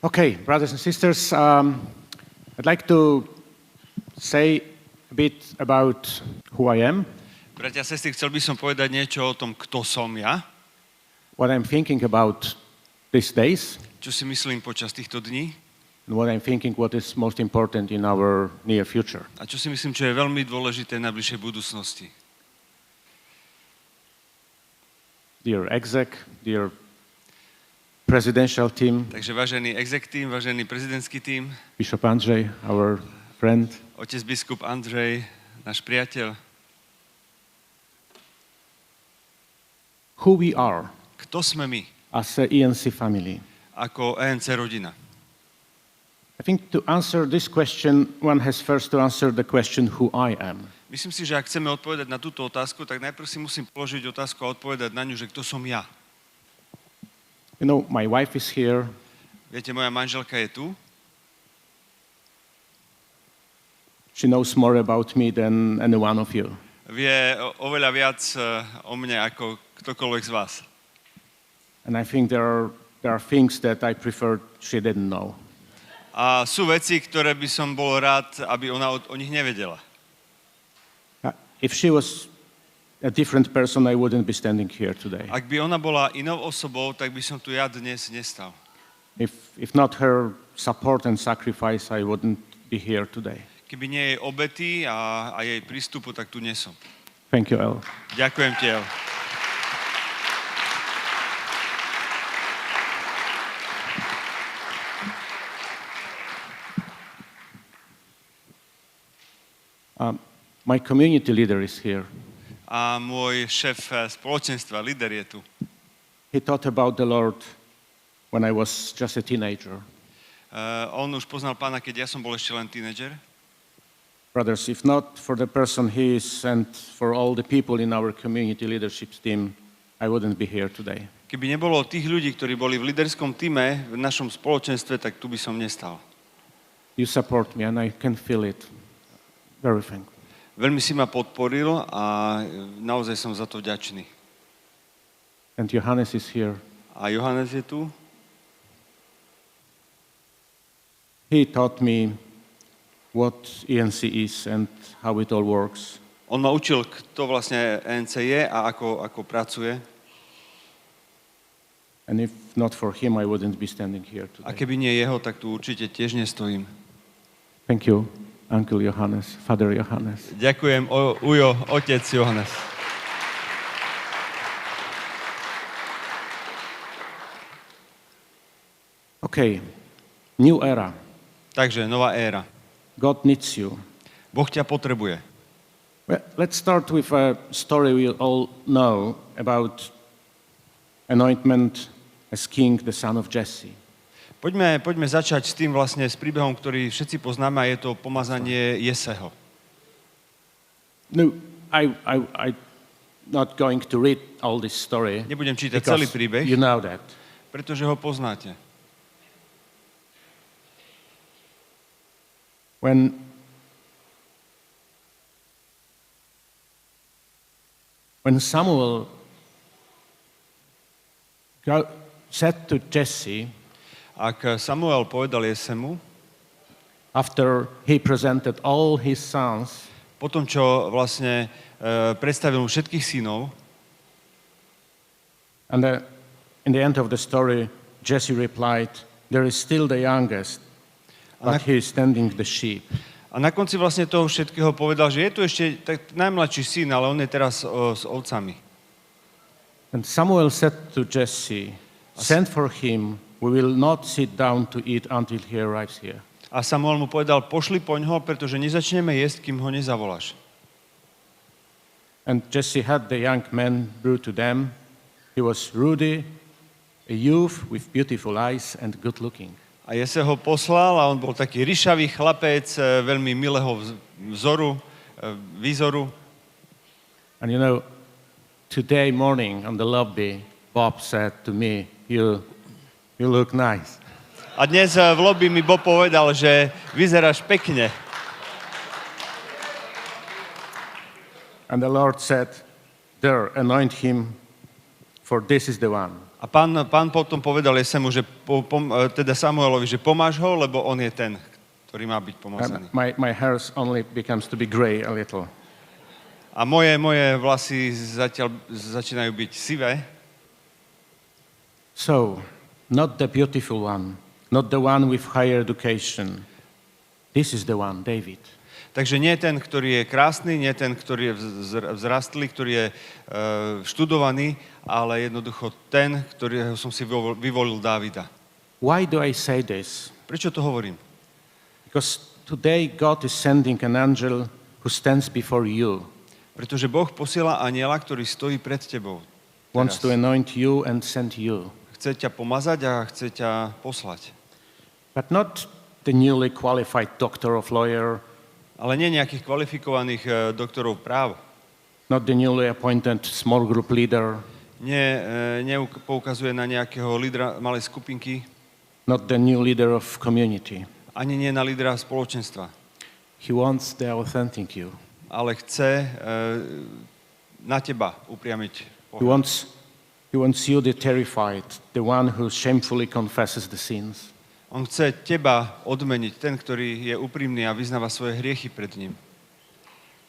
Okay, brothers and sisters, I'd like to say a bit about who I am, Bratia a sestry, chcel by som povedať niečo o tom, kto som ja, what I'm thinking about these days, čo si myslím počas týchto dní and what I'm thinking what is most important in our near future. a čo si myslím, čo je veľmi dôležité v najbližšej budúcnosti. Dear exec, dear presidential team, Takže vážený exec tým, vážený prezidentský tím, Bishop Andrzej, our friend, otec biskup Andrej, náš priateľ, who we are kto sme my as a ENC family. ako ENC rodina. I think to answer this question, one has first to answer the question who I am. Myslím si, že ak chceme odpovedať na túto otázku, tak najprv si musím položiť otázku a odpovedať na ňu, že kto som ja. You know, my wife is here. Viete, moja manželka je tu. She knows more about me than any one of you. Vie oveľa viac o mne ako ktokoľvek z vás. And I think there are things that I prefer she didn't know. A sú veci, ktoré by som bol rád, aby ona o nich nevedela. If she was a different person, I wouldn't be standing here today. Ak by ona bola inou osobou, tak by som tu ja dnes nestal. If not her support and sacrifice, I wouldn't be here today. Keby nie jej obety a jej prístupu, tak tu nie som. Thank you, El. Ďakujem ti, El. My community leader is here. A môj šéf spoločenstva, líder je tu. He thought about the Lord when I was just a teenager. On už poznal Pána, keď ja som bol ešte len tínedžer. Brothers, if not for the person he is and for all the people in our community leadership team, I wouldn't be here today. Keby nebolo tých ľudí, ktorí boli v líderskom tíme, v našom spoločenstve, tak tu by som nestal. You support me and I can feel it. Very thankful. Veľmi si ma podporil a naozaj som za to vďačný. And Johannes is here. A Johannes je tu. He taught me what ENC is and how it all works. On ma učil, kto vlastne ENC je a ako pracuje. And if not for him, I wouldn't be standing here today. A keby nie jeho, tak tu určite tiež nestojím. Thank you, Uncle Johannes, Father Johannes. Ďakujem, Ujo, otec Johannes. Okay, new era. Takže, nová éra. God needs you. Boh ťa potrebuje. Well, let's start with a story we all know about anointment as king, the son of Jesse. Poďme začať s tým vlastne, s príbehom, ktorý všetci poznáme, a je to pomazanie Jeseho. No, I'm not going to read all this story. Nebudem čítať celý príbeh, you know that. pretože ho poznáte. When Samuel said to Jesse, Ak Samuel povedal Jesemu, after he presented all his sons, potom čo vlastne predstavil mu všetkých synov, and in the end of the story, Jesse replied, there is still the youngest, but he is tending the sheep. A na konci vlastne toho všetkého povedal, že je tu ešte tak najmladší syn, ale on je teraz s ovcami. And Samuel said to Jesse, send for him, we will not sit down to eat until he arrives here. A Samuel mu povedal, pošli poňho, pretože nezačneme jesť, kým ho nezavoláš. And Jesse had the young man brought to them. He was ruddy, a youth with beautiful eyes and good looking. A Jese ho poslal a on bol taký ryšavý chlapec, veľmi milého výzoru. And you know, today morning on the lobby, Bob said to me, you look nice. A dnes v lobby mi Bob povedal, že vyzeráš pekne. And the Lord said, there, anoint him, for this is the one. A pán potom povedal Jesemu, že teda Samuelovi, že pomáš ho, lebo on je ten, ktorý má byť pomazaný. My hair only becomes to be gray a little. A moje vlasy zatiaľ začínajú byť sivé. So, not the beautiful one, not the one with higher education. This is the one, David. Takže nie ten, ktorý je krásny, nie ten, ktorý je vzrastlý, ktorý je študovaný, ale jednoducho ten, ktorého som si vyvolil Dávida. Why do I say this? Prečo to hovorím? Because today God is sending an angel who stands before you. Pretože Boh posiela anjela, ktorý stojí pred tebou. Wants to anoint you and send you. Chce ťa pomazať a chce ťa poslať. But not the newly qualified doctor of lawyer, Ale nie nejakých kvalifikovaných doktorov práv. not the newly appointed small group leader, Poukazuje na nejakého lídra malej skupinky, not the new leader of community. ani nie na lídra spoločenstva. He wants the authentic you. Ale chce na teba upriamiť He pohľad. wants you the terrified, the one who shamefully confesses the sins. On chce teba odmeniť, ten, ktorý je úprimný a vyznáva svoje hriechy pred ním.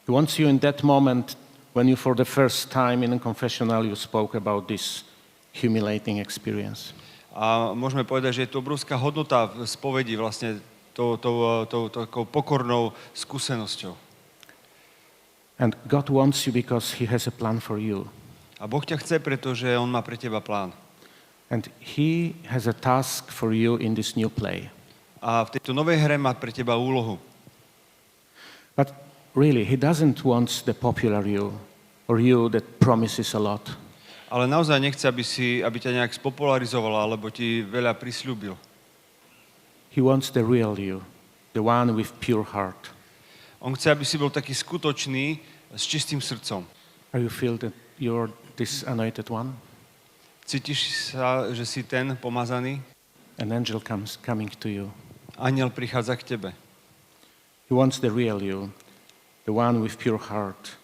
He wants you in that moment when you for the first time in a confessional you spoke about this humiliating experience. A môžeme povedať, že je to obrovská hodnota v spovedi vlastne takou pokornou skúsenosťou. And God wants you because he has a plan for you. A Boh ťa chce, pretože on má pre teba plán. And he has a task for you in this new play. A v tejto novej hre má pre teba úlohu. But really, he doesn't want the popular you or you that promises a lot. Ale naozaj nechce, aby ťa nejak spopularizoval alebo ti veľa prisľúbil. He wants the real you, the one with pure heart. On chce, aby si bol taký skutočný, s čistým srdcom. Are you feel that you're this anointed one? Cítiš sa, že si ten pomazaný? An angel coming to you. Anjel prichádza k tebe. He wants the real you, the one with pure heart.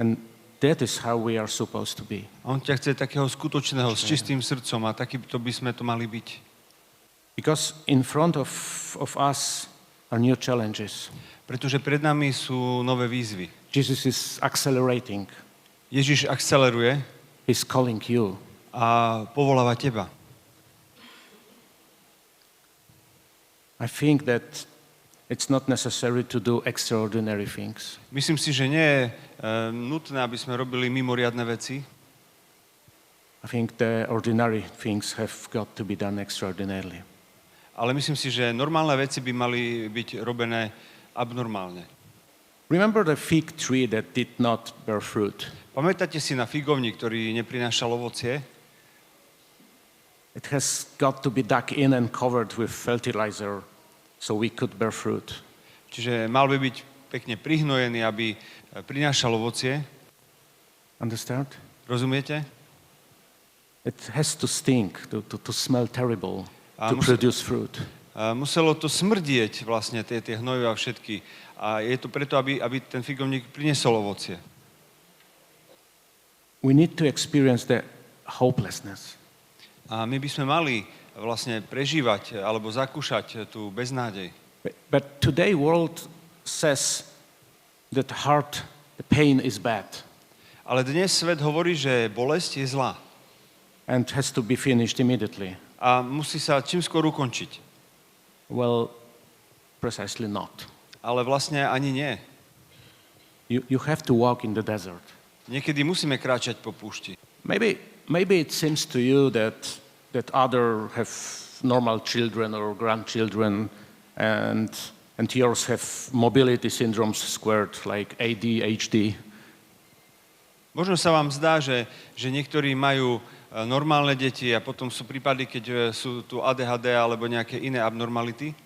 And that is how we are supposed to be. A on ťa chce takého skutočného, s čistým srdcom a takýto by sme to mali byť. Because in front of us are new challenges. Pretože pred nami sú nové výzvy. Jesus is accelerating. Ježiš akceleruje He's calling you. a povoláva teba. I think that it's not necessary to do extraordinary things. Myslím si, že nie je nutné, aby sme robili mimoriadne veci. I think the ordinary things have got to be done extraordinarily. Ale myslím si, že normálne veci by mali byť robené abnormálne. Remember the fig tree that did not bear fruit? Pamätáte si na figovník, ktorý neprinášal ovocie? It has got to be dug in and covered with fertilizer so we could bear fruit. Čiže mal by byť pekne prihnojený, aby prinášal ovocie. Understand? Rozumiete? It has to stink, to smell terrible, to musí- produce fruit. Muselo to smrdieť vlastne tie hnojivá všetky. A je to preto, aby ten figovník priniesol ovocie. We need to experience the hopelessness. A my by sme mali vlastne prežívať alebo zakúšať tú beznádej. But today world says that the pain is bad Ale dnes svet hovorí, že bolesť je zlá. and has to be finished immediately. A musí sa čím skôr ukončiť. Well, precisely not. Ale vlastne ani nie. You have to walk in the desert. Niekedy musíme kráčať po púšti. Maybe it seems to you that other have normal children or grandchildren and yours have mobility syndromes squared like ADHD. Možno sa vám zdá, že niektorí majú normálne deti a potom sú prípady, keď sú tu ADHD alebo nejaké iné abnormality.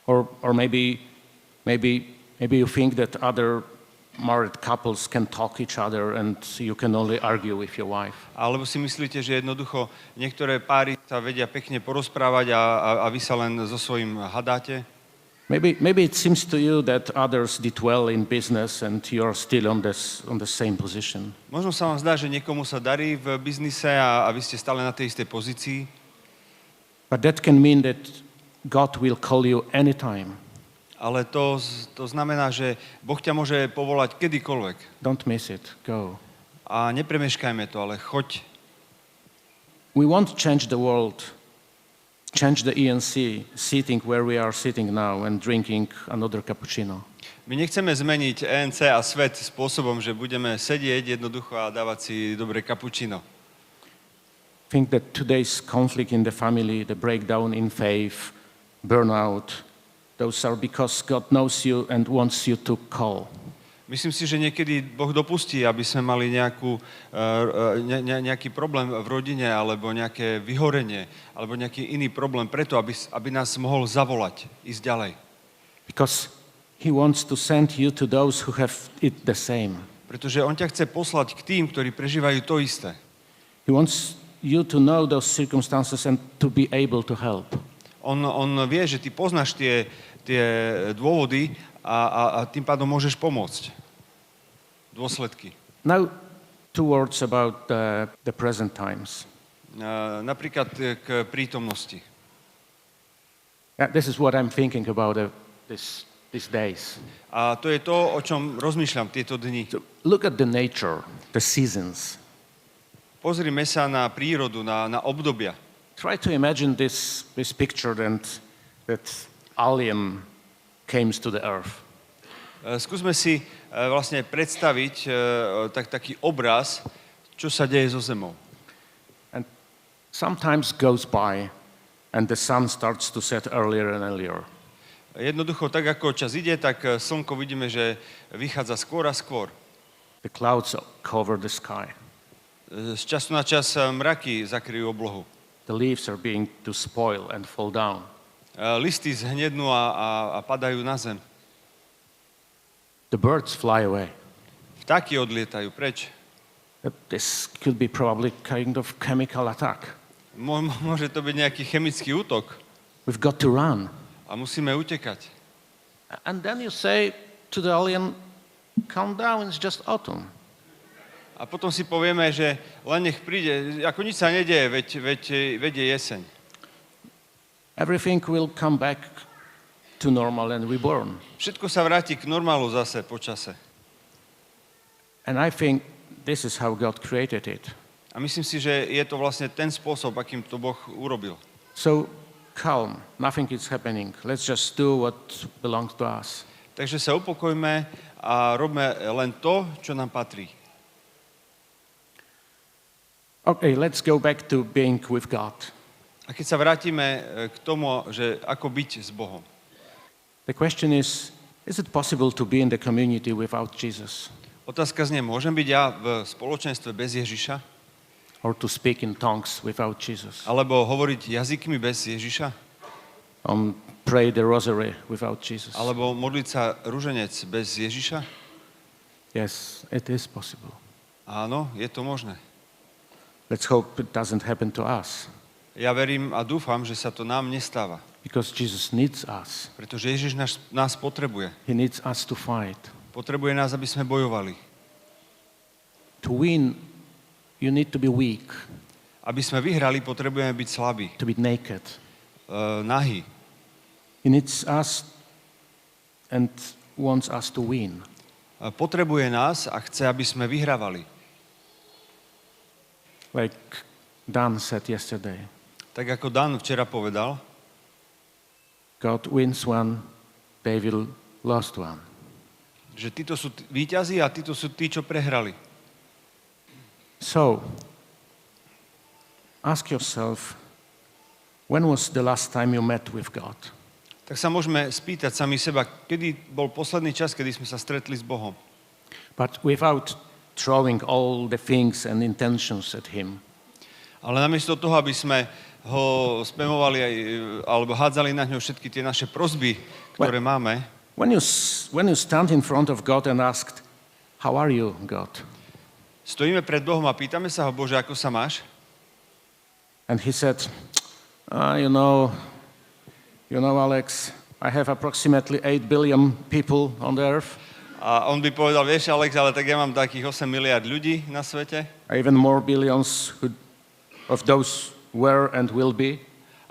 Or maybe you think that other married couples can talk each other and you can only argue with your wife. Alebo si myslíte, že jednoducho niektoré páry sa vedia pekne porozprávať a vy sa len so svojím hadáte. Maybe it seems to you that others did well in business and you're still on the same position. Možno sa vám zdá, že niekomu sa darí v biznise a vy ste stále na tej istej pozícii. But that can mean that God will call you anytime. Ale to znamená, že Boh ťa môže povolať kedykoľvek. Don't miss it. Go. A nepremeškajme to, ale choď. We won't change the world, change the ENC, sitting where we are sitting now and drinking another cappuccino. My nechceme zmeniť ENC a svet spôsobom, že budeme sedieť jednoducho a dávať si dobré cappuccino. Think that today's conflict in the family, the breakdown in faith, burnout, those are because God knows you and wants you to call. Myslím si, že niekedy Boh dopustí, aby sme mali nejaký problém v rodine, alebo nejaké vyhorenie, alebo nejaký iný problém, preto, aby nás mohol zavolať, ísť ďalej. Because He wants to send you to those who have it the same. Pretože on ťa chce poslať k tým, ktorí prežívajú to isté. He wants you to know those circumstances and to be able to help. On vie, že ty poznáš tie dôvody a tým pádom môžeš pomôcť. Dôsledky. Now, 2 words about the present times. Napríklad k prítomnosti. This is what I'm thinking about these days. A to je to, o čom rozmýšľam tieto dni. So look at the nature, the seasons. Pozrime sa na prírodu, na obdobia. Try to imagine this picture that alien came to the earth. Skúsme si vlastne predstaviť taký obraz, čo sa deje so Zemou. And sometimes goes by and the sun starts to set earlier and earlier. Jednoducho, tak ako čas ide, tak slnko vidíme, že vychádza skôr a skôr. The clouds cover the sky. Z času na čas mraky zakryjú oblohu. The leaves are being to spoil and fall down. Listy zhnednú a padajú na zem. The birds fly away. Vtáky odlietajú preč. This could be probably kind of chemical attack. Môže to byť nejaký chemický útok. We've got to run. A musíme utekať. And then you say to the alien, calm down, it's just autumn. A potom si povieme, že len nech príde, ako nič sa nedieje, veď je jeseň. Everything will come back to normal and reborn. Všetko sa vráti k normálu zase po čase. And I think this is how God created it. A myslím si, že je to vlastne ten spôsob, akým to Boh urobil. So calm, nothing is happening. Let's just do what belongs to us. Takže sa upokojme a robme len to, čo nám patrí. Okay, let's go back to being with God. A keď sa vrátime k tomu, že ako byť s Bohom. The question is it possible to be in the community without Jesus? Otázka znie, môžem byť ja v spoločenstve bez Ježiša? Or to speak in tongues without Jesus? Alebo hovoriť jazykmi bez Ježiša? Pray the rosary without Jesus? Alebo modliť sa ruženec bez Ježiša? Yes, it is possible. Áno, je to možné. Let's hope it doesn't happen to us. Ja verím a dúfam, že sa to nám nestáva. Because Jesus needs us. Pretože Ježiš nás potrebuje. He needs us to fight. Potrebuje nás, aby sme bojovali. To win, you need to be weak. Aby sme vyhrali, potrebujeme byť slabí. To be naked. Nahý. He needs us and wants us to win. Potrebuje nás a chce, aby sme vyhrávali. Like Dan said yesterday. Tak ako Dan včera povedal, God wins one, they will lost one. Že títo sú víťazi a títo sú tí, čo prehrali. So, ask yourself, when was the last time you met with God? Tak sa môžeme spýtať sami seba, kedy bol posledný čas, kedy sme sa stretli s Bohom. But without throwing all the things and intentions at Him. Ale namiesto toho, aby sme ho spamovali alebo hádzali na ňo všetky tie naše prosby, ktoré máme. When you stand in front of God and asked, how are you, God? Stojíme pred Bohom a pýtame sa ho, Bože, ako sa máš? And he said, you know, Alex, I have approximately 8 billion people on the earth. A on by povedal, vieš, Alex, ale tak ja mám takých 8 miliard ľudí na svete. Even more billions of those were and will be.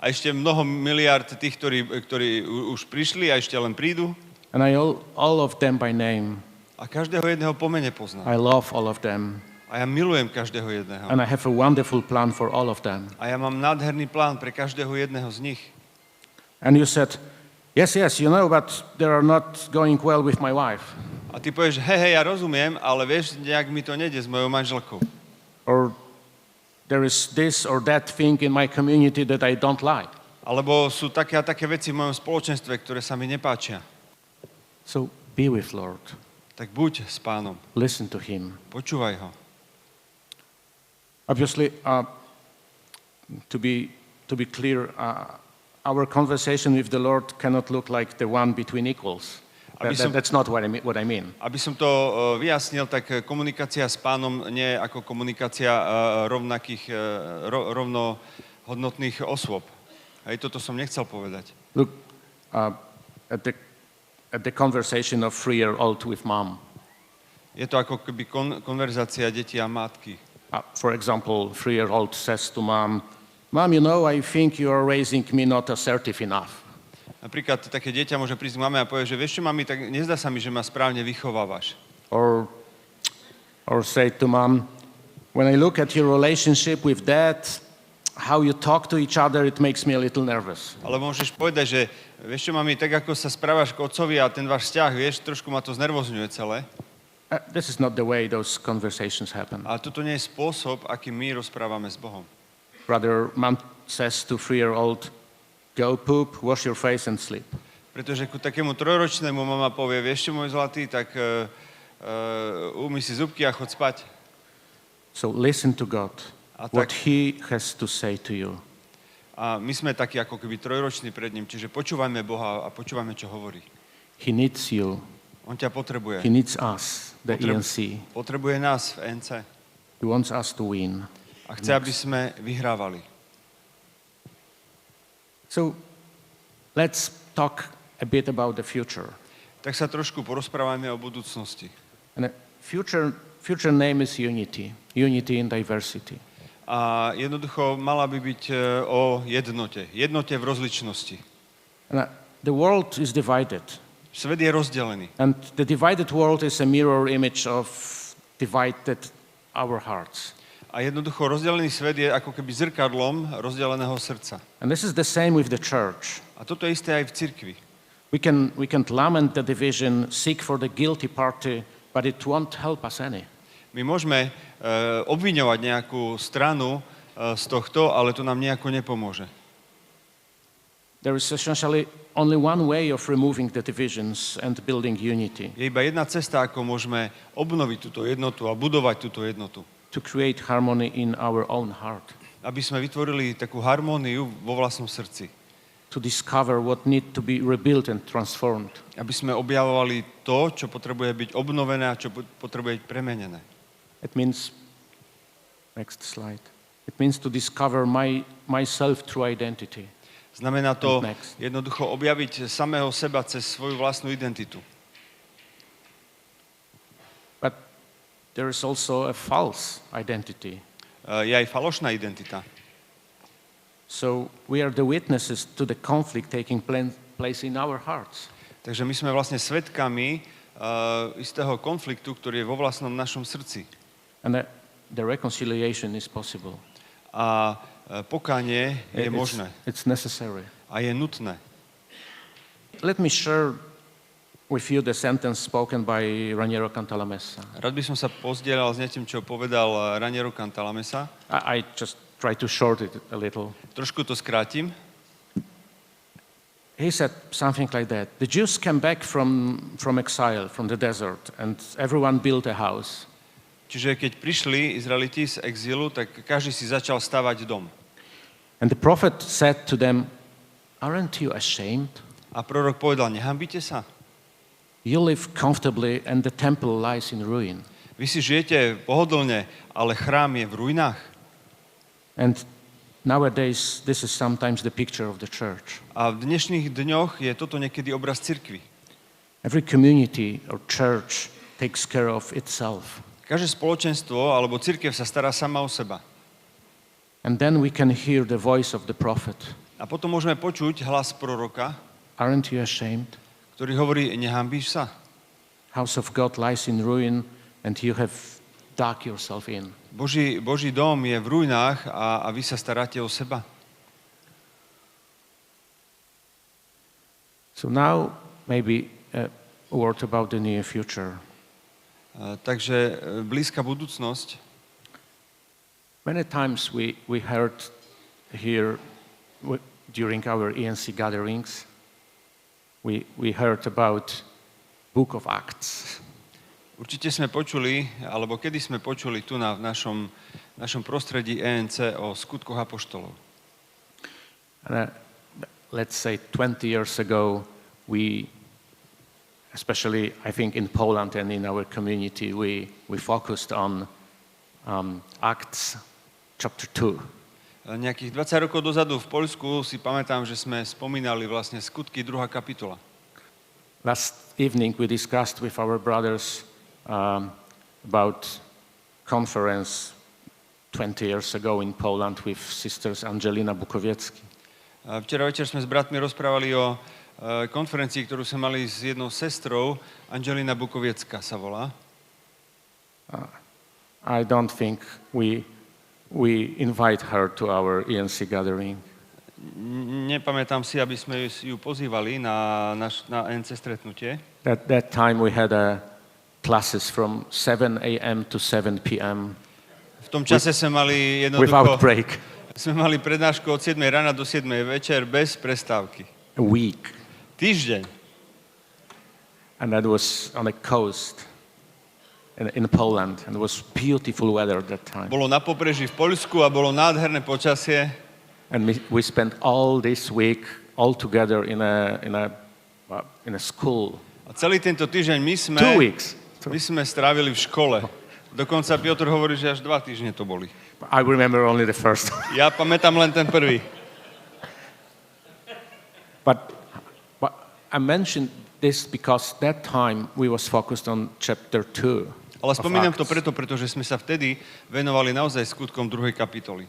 A ešte mnoho miliard tých, ktorí už prišli a ešte len prídu. And I all of them by name. A každého jedného po mene poznám. I love all of them. A ja milujem každého jedného. And I have a wonderful plan for all of them. A ja mám nádherný plán pre každého jedného z nich. And you said, yes, you know, but they are not going well with my wife. A ty povieš, hej, ja rozumiem, ale vieš, nejak mi to nejde s mojou manželkou. Or there is this or that thing in my community that I don't like. Alebo sú také a také veci v mojom spoločenstve, ktoré sa mi nepáčia. So be with Lord. Tak buď s Pánom. Listen to him. Počúvaj ho. Obviously, to be clear, our conversation with the Lord cannot look like the one between equals. That's not what I mean. Aby som to vyjasnil, tak komunikácia s Pánom nie je ako komunikácia rovnakých, rovnohodnotných osôb. Aj toto som nechcel povedať. Look at the conversation of 3-year-old with mom. Je to ako keby konverzácia detí a matky. For example, 3-year-old says to mom, "Mom, you know, I think you are raising me not assertive enough." Napríklad také dieťa môže prísť k mame a povie, že vieš čo, mami, tak nezdá sa mi, že ma správne vychovávaš. Or say to mom, when I look at your relationship with dad, how you talk to each other, it makes me a little nervous. Alebo môžeš povedať, že vieš čo, mami, tak ako sa správaš k otcovi a ten váš vzťah, vieš, trošku ma to znervozňuje celé. This is not the way those conversations happen. A toto nie je spôsob, akým my rozprávame s Bohom. Rather, mom says to 3-year-old, go poop, wash your face and sleep. Pretože ku takému 3-ročnému mama povie, vieš čo, môj zlatý, tak umyj si zubky a chod spať. So listen to God, what he has to say to you. A my sme takí ako keby 3-roční pred ním, čiže počúvajme Boha a počúvajme, čo hovorí. He needs you. On ťa potrebuje. He needs us, the ENC. Potrebuje nás v ENC. He wants us to win. A chce, aby sme vyhrávali. So, let's talk a bit about the future. Tak sa trošku porozprávajme o budúcnosti. And the future name is unity. Unity in diversity. A jednoducho mala by byť o jednote. Jednote v rozličnosti. And the world is divided. Svet je rozdelený. And the divided world is a mirror image of divided our hearts. A jednoducho rozdelený svet je ako keby zrkadlom rozdeleného srdca. And this is the same with the church. A toto je isté aj v cirkvi. We can lament the division, seek for the guilty party, but it won't help us any. My môžeme obviňovať nejakú stranu z tohto, ale to nám nejako nepomôže. There is essentially only one way of removing the divisions and building unity. Je iba jedna cesta, ako môžeme obnoviť túto jednotu a budovať túto jednotu. To create harmony in our own heart. Aby sme vytvorili takú harmóniu vo vlastnom srdci. To discover what need to be rebuilt and transformed. Aby sme objavovali to, čo potrebuje byť obnovené a čo potrebuje byť premenené. It means, next slide. It means to discover myself through identity. Znamená to jednoducho objaviť samého seba cez svoju vlastnú identitu. But there is also a false identity. Je aj falošná identita. So we are the witnesses to the conflict taking place in our hearts. Takže my sme vlastne svedkami istého konfliktu, ktorý je vo vlastnom našom srdci. And the reconciliation is possible. A pokánie je možné. It's necessary. A je nutné. Let me share with you the sentence spoken by Raniero Cantalamessa. Rád by som sa pozdieľal s niečím, čo povedal Raniero Cantalamessa. I just try to short it a little. Trošku to skrátim. He said something like that. The Jews came back from exile, from the desert, and everyone built a house. Čiže keď prišli Izraeliti z exílu, tak každý si začal stavať dom. And the prophet said to them, aren't you ashamed? A prorok povedal, nehanbite sa. You live comfortably and the temple lies in ruin. Vy si žijete pohodlne, ale chrám je v ruinách. And nowadays this is sometimes the picture of the church. A v dnešných dňoch je toto niekedy obraz cirkvi. Every community or church takes care of itself. Každé spoločenstvo alebo cirkev sa stará sama o seba. And then we can hear the voice of the prophet. A potom môžeme počuť hlas proroka, Aren't you ashamed? ktorý hovorí, nehanbíš sa? House of God lies in ruin and you have dug yourself in. Boží dom je v ruinách a vy sa staráte o seba. So now maybe a word about the near future. Takže blízka budúcnosť. Many times we heard here during our ENC gatherings, we heard about Book of Acts. Určite sme počuli, alebo kedy sme počuli tu v našom prostredí ENC o skutkoch apoštolov. Let's say 20 years ago, especially I think in Poland and in our community, we focused on Acts chapter 2. Nejakých 20 rokov dozadu v Poľsku si pamätám, že sme spomínali vlastne skutky 2. kapitola. Last evening we discussed with our brothers about conference 20 years ago in Poland with sisters Angelina Bukowiecki. Včera večer sme s bratmi rozprávali o konferencii, ktorú sme mali s jednou sestrou, Angelina Bukowiecka sa volá. I don't think we invite her to our ENC gathering. Nepamätám si, aby sme ju pozývali na ENC stretnutie. At that time we had classes from 7 a.m. to 7 p.m. V tom čase sme mali without break. Sme mali prednášku od 7 rána do 7 večer bez prestávky. A week. Týždeň. And that was on the coast in Poland, and it was beautiful weather at that time. Bolo na pobreží v Poľsku a bolo nádherné počasie. And we spent all this week all together in a school. A celý tento týždeň my 2 weeks. sme strávili v škole. Dokonca Piotr hovorí, že až 2 týždne to boli. I remember only the first. Ja pamätám len ten prvý. But I mentioned this because that time we was focused on chapter 2. Ale spomínam to preto, pretože sme sa vtedy venovali naozaj skutkom 2. kapitoly.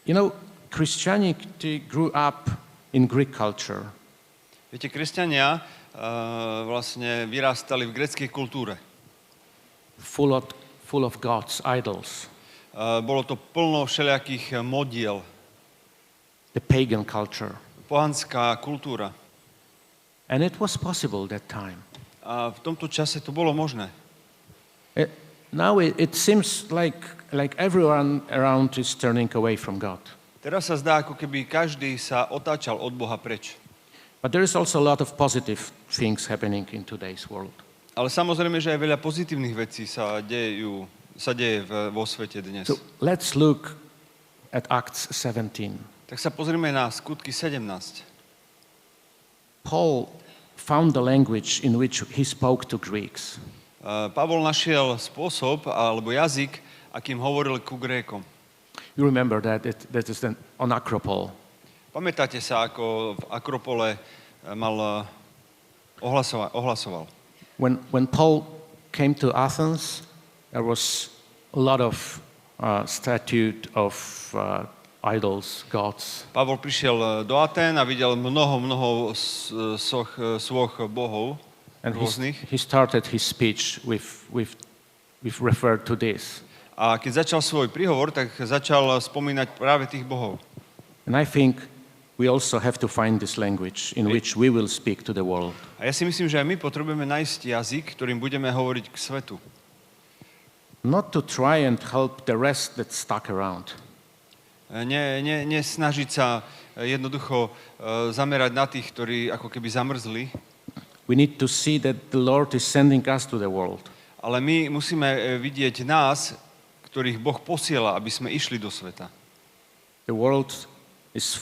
You know, Christianity grew up in Greek culture. Viete, kresťania vlastne vyrástali v gréckej kultúre. Full of God's idols. Bolo to plno všelijakých modiel. The pagan culture. Pohanská kultúra. And it was possible that time. A v tomto čase to bolo možné. Now it seems like everyone around is turning away from God. Teraz sa zdá, ako keby každý sa otáčal od Boha preč. But there is also a lot of positive things happening in today's world. Ale samozrejme, že aj veľa pozitívnych vecí sa deje vo svete dnes. So let's look at Acts 17. Tak sa pozrime na skutky 17. Paul found the language in which he spoke to Greeks. Pavol našiel spôsob alebo jazyk, akým hovoril ku Grékom. You remember that is on Acropole. Pamätáte sa, ako v Akropole ohlasoval? When Paul came to Athens, there was a lot of statue of idols, gods. Pavol prišiel do Atén a videl mnoho soch bohov. And he started his speech with referred to this. A keď začal svoj príhovor, tak začal spomínať práve tých bohov. And I think we also have to find this language in which we will speak to the world. A ja si myslím, že aj my potrebujeme nájsť jazyk, ktorým budeme hovoriť k svetu. Not to try and help the rest that stuck around. Nesnažiť sa jednoducho zamerať na tých, ktorí ako keby zamrzli. We need to see that the Lord is sending us to the world. Ale my musíme vidieť nás, ktorých Boh posiela, aby sme išli do sveta. The world is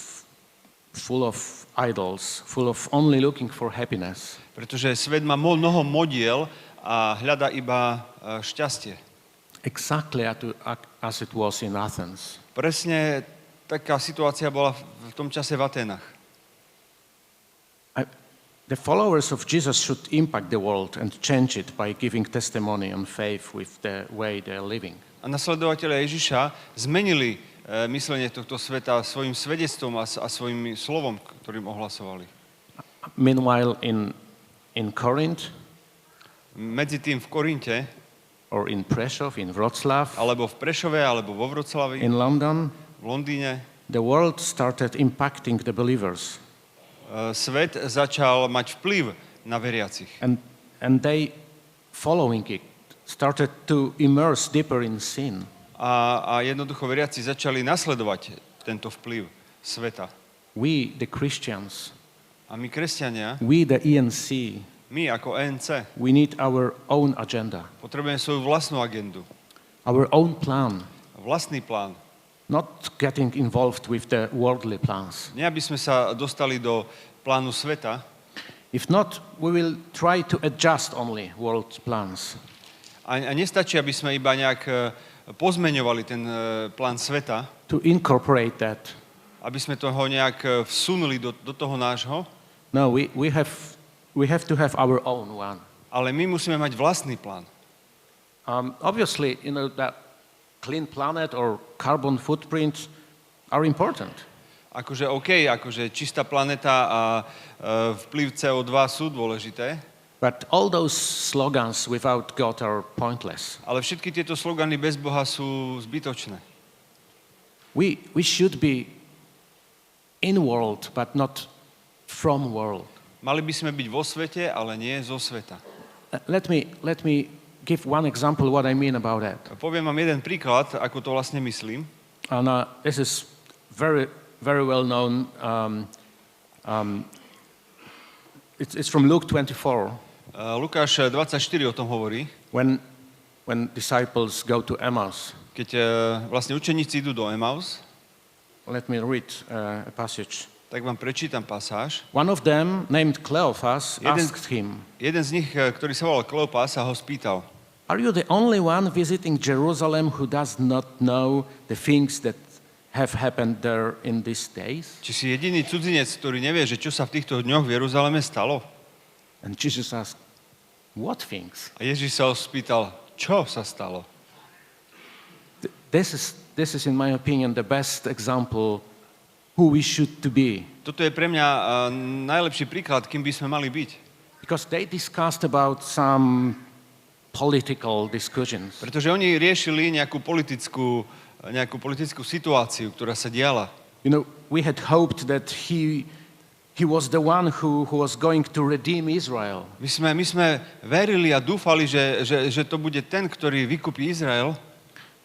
full of idols, full of only looking for happiness. Pretože svet má mnoho modiel a hľadá iba šťastie. Exactly as it was in Athens. Presne taká situácia bola v tom čase v Aténach. The followers of Jesus should impact the world and change it by giving testimony on faith with the way they're living. A nasledovatelia Ježiša zmenili myslenie tohto sveta svojim svedectvom a svojim slovom, ktorým ohlasovali. Meanwhile, in Corinth, medzi tým v Korinte, or in Prešov, in Wroclaw, alebo v Prešove, alebo vo Vroclavi, in London, v Londýne, the world started impacting the believers. Svet začal mať vplyv na veriacich. And they, following it, started to immerse deeper in sin. A jednoducho veriaci začali nasledovať tento vplyv sveta. We, the Christians, a my kresťania, we, the ENC, my ako ENC, we need our own agenda, potrebujeme svoju vlastnú agendu, our own plan, vlastný plán. not getting involved with the worldly plans. Nie, aby sme sa dostali do plánu sveta. If not, we will try to adjust only world plans. A nestačí, aby sme iba nejak pozmeňovali ten plán sveta. To incorporate that. Aby sme toho nejak vsunuli do toho nášho. No, we have to have our own one. Ale my musíme mať vlastný plán. Obviously, that clean planet or carbon footprint are important. Akože akože čistá planéta a vplyv CO2 sú dôležité. But all those slogans without God are pointless. Ale všetky tieto slogany bez Boha sú zbytočné. We should be in world, but not from world. Mali by sme byť vo svete, ale nie zo sveta. Let me give one example what I mean about that. Poviem vám jeden príklad, ako to vlastne myslím. And this is very, very well known. It's from Luke 24. Lukáš 24 o tom hovorí. When disciples go to Emmaus. Keď vlastne učeníci idú do Emmaus. Let me read a passage. Tak vám prečítam pasáž. One of them, named Cleophas, asked him. Jeden z nich, ktorý sa volal Kleopas, sa ho spýtal. Are you the only one visiting Jerusalem who does not know the things that have happened there in these days? Či si jediný cudzinec, ktorý nevie, že čo sa v týchto dňoch v Jeruzaleme stalo? And Jesus asked, what things? A Ježiš sa ho spýtal, čo sa stalo? This is in my opinion the best example who we should to be. Toto je pre mňa najlepší príklad, kým by sme mali byť. Because they discussed about some political discussions. Pretože oni riešili nejakú politickú situáciu, ktorá sa diala. You know, we had hoped that he was the one who was going to redeem Israel. My sme verili a dúfali, že to bude ten, ktorý vykupí Izrael.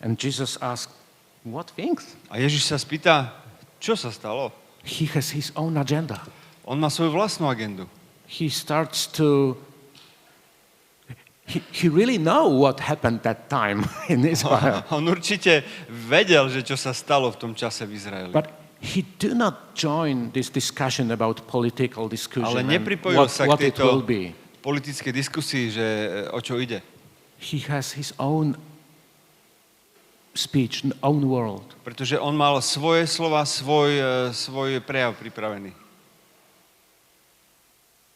And Jesus asked, what things? A Ježiš sa spýta, čo sa stalo? He has his own agenda. On má svoju vlastnú agendu. He starts to... He really know what happened that time in Israel. On určite vedel, že čo sa stalo v tom čase v Izraeli. But he do not join this discussion about political discussion Ale and nepripojil sa what k it will tejto be. politickej diskusii, že o čo ide. He has his own speech, own world. Pretože on mal svoje slova, svoj prejav pripravený.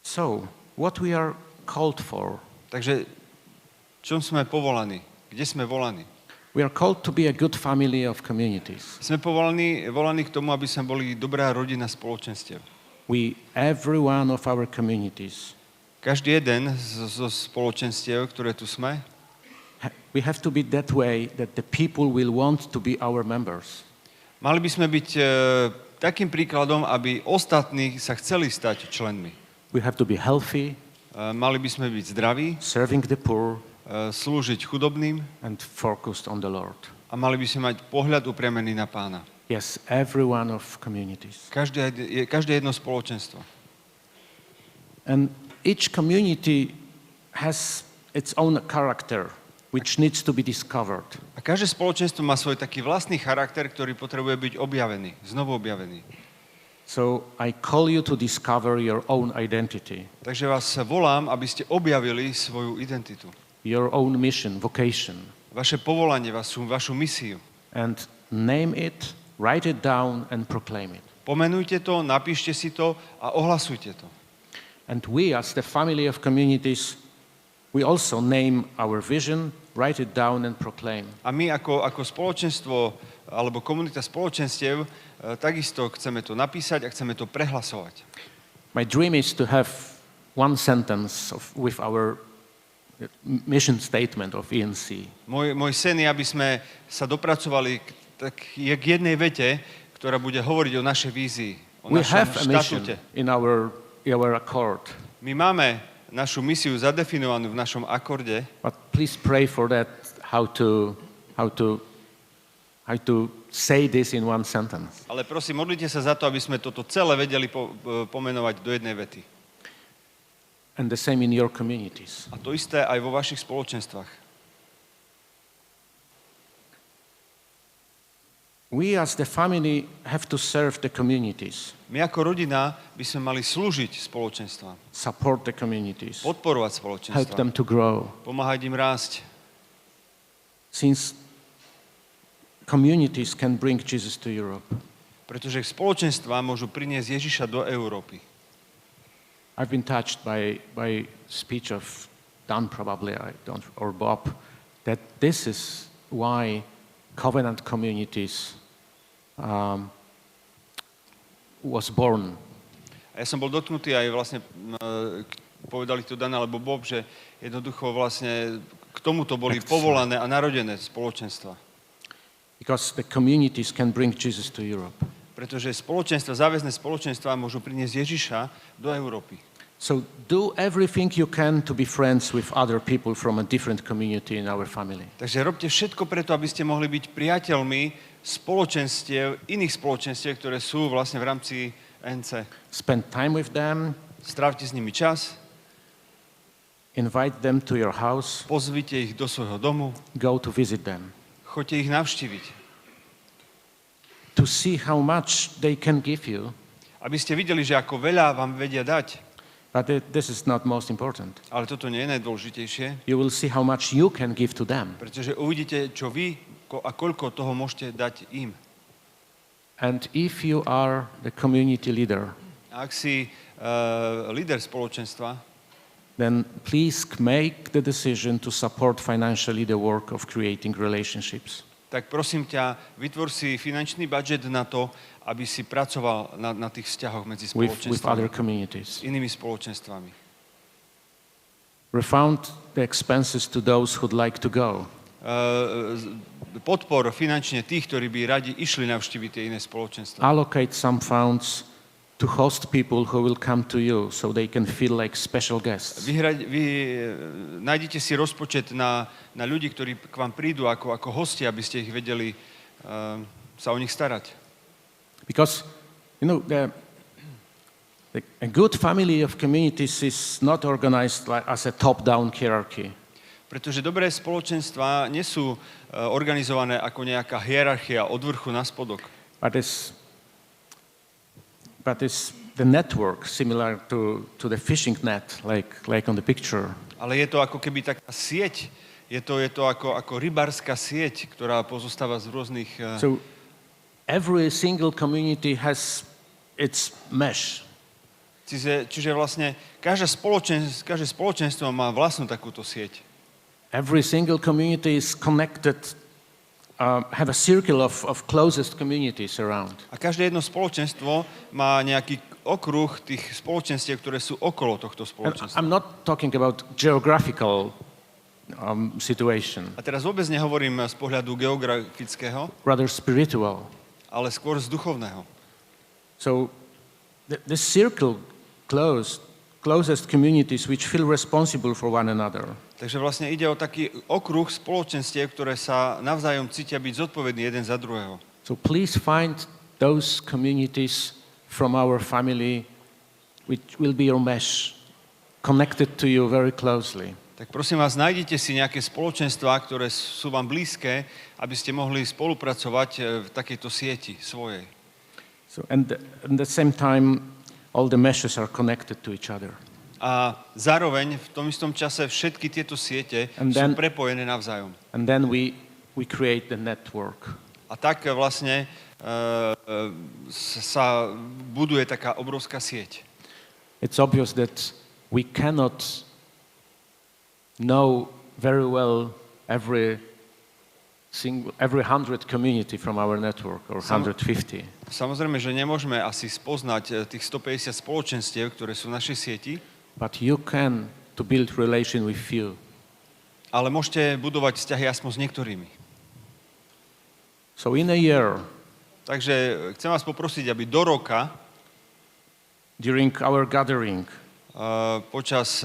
So, what we are called for? Takže, čom sme povolaní? Kde sme volaní? We are called to be a good family of communities. Sme volaní k tomu, aby sme boli dobrá rodina spoločenstiev. Every one of our communities. Každý jeden zo spoločenstiev, ktoré tu sme, we have to be that way that the people will want to be our members. Mali by sme byť takým príkladom, aby ostatní sa chceli stať členmi. We have to be healthy. Mali by sme byť zdraví. Serving the poor. Slúžiť chudobným. And focused on the Lord. A mali by sme mať pohľad upriamený na Pána. Yes, every one of communities. Každé jedno spoločenstvo. And each community has its own character, which needs to be discovered. A každé spoločenstvo má svoj taký vlastný charakter, ktorý potrebuje byť objavený, znovu objavený. So I call you to discover your own identity. Takže vás volám, aby ste objavili svoju identitu. Your own mission, vocation. Vaše povolanie, vašu misiu. And name it write it down and proclaim it. Pomenujte to, napíšte si to a ohlasujte to. And we, as the family of communities, we also name our vision, write it down and proclaim. A my ako spoločenstvo alebo komunita spoločenstiev takisto chceme to napísať a chceme to prehlasovať. My dream is to have one sentence with our mission statement of ENC. Môj sen je, aby sme sa dopracovali k jednej vete, ktorá bude hovoriť o našej vízii, o We našom have a mission štatúte. in our accord. My máme našu misiu zadefinovanú v našom akorde, But please pray for that, how to say this in one sentence. ale prosím, modlite sa za to, aby sme toto celé vedeli pomenovať do jednej vety. And the same in your communities. A to isté aj vo vašich spoločenstvách. We as the family have to serve the communities, My ako rodina by sme mali slúžiť spoločenstvám, support the communities, podporovať help spoločenstva, them to grow. pomáhať im rásť. Since communities can bring Jesus to Europe. Pretože spoločenstvá môžu priniesť Ježiša do Európy. I've been touched by speech of Dan probably, or Bob, that this is why covenant communities was born. A ja som bol dotknutý aj vlastne, povedali to Dan alebo Bob, že jednoducho vlastne k tomuto boli povolané a narodené spoločenstva. Because the communities can bring Jesus to Europe. Pretože záväzné spoločenstvá môžu priniesť Ježiša do Európy. So do everything you can to be friends with other people from a different community in our family. Takže robte všetko preto, aby ste mohli byť priateľmi iných spoločenstiev, ktoré sú vlastne v rámci ENC. Spend time with them, Strávte s nimi čas, invite them to your house, pozvite ich do svojho domu, go to visit them, choďte ich navštíviť, to see how much they can give you. aby ste videli, že ako veľa vám vedia dať. But this is not most important. Ale toto nie je najdôležitejšie, You will see how much you can give to them. pretože uvidíte, čo vy a koľko toho môžete dať im. And if you are the community leader, A ak si líder spoločenstva, then please make the decision to support financially the work of creating relationships. tak prosím ťa, vytvor si finančný budžet na to, aby si pracoval na tých vzťahoch medzi With other spoločenstvami, communities. s inými spoločenstvami. Refund the expenses to those who'd like to go. Podpor finančne tých, ktorí by radi išli navštíviť tie iné spoločenstva. Allocate some funds to host people who will come to you so they can feel like special guests. Nájdete si rozpočet na ľudí, ktorí k vám prídu ako hostia, aby ste ich vedeli sa o nich starať. Because, you know, a good family of communities is not organized as a top-down hierarchy. Pretože dobré spoločenstvá nie sú organizované ako nejaká hierarchia od vrchu na spodok. But it's the network similar to the fishing net, like on the picture. Ale je to ako keby taká sieť. Je to ako rybárska sieť, ktorá pozostáva z rôznych... So every single community has its mesh. Čiže vlastne každé spoločenstvo má vlastnú takúto sieť. Every single community is connected, have a circle of closest communities around. A každé jedno spoločenstvo má nejaký okruh tých spoločenstiev, ktoré sú okolo tohto spoločenstva. I'm not talking about geographical situation, A teraz vôbec nehovorím z pohľadu geografického, rather spiritual. ale skôr z duchovného. So the circle closest communities which feel responsible for one another. Takže vlastne ide o taký okruh spoločenstiev, ktoré sa navzájom cítia byť zodpovední jeden za druhého. So please find those communities from our family which will be your mesh, connected to you very closely. Tak prosím vás, nájdite si nejaké spoločenstvá, ktoré sú vám blízke, aby ste mohli spolupracovať v takejto sieti svojej. So at the same time, all the meshes are connected to each other. A zároveň v tom istom čase všetky tieto siete sú prepojené navzájom. And then we create the network. A tak vlastne sa buduje taká obrovská sieť. It's obvious that we cannot know very well every 100 community from our network, or 150. Samozrejme, že nemôžeme asi spoznať tých 150 spoločenstiev, ktoré sú v našej sieti, But you can to build relation with few. ale môžete budovať vzťahy aspoň s niektorými. So in a year, Takže chcem vás poprosiť, aby do roka, during our gathering, počas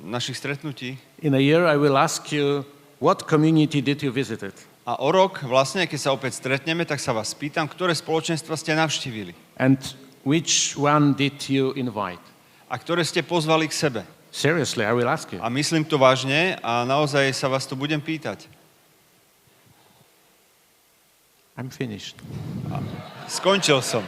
našich stretnutí, in a year I will ask you, what community did you visit? a o rok, vlastne, keď sa opäť stretneme, tak sa vás pýtam, ktoré spoločenstva ste navštívili And which one did you invite? a ktoré ste pozvali k sebe. Seriously, I will ask you. A myslím to vážne a naozaj sa vás to budem pýtať. I'm finished. Skončil som.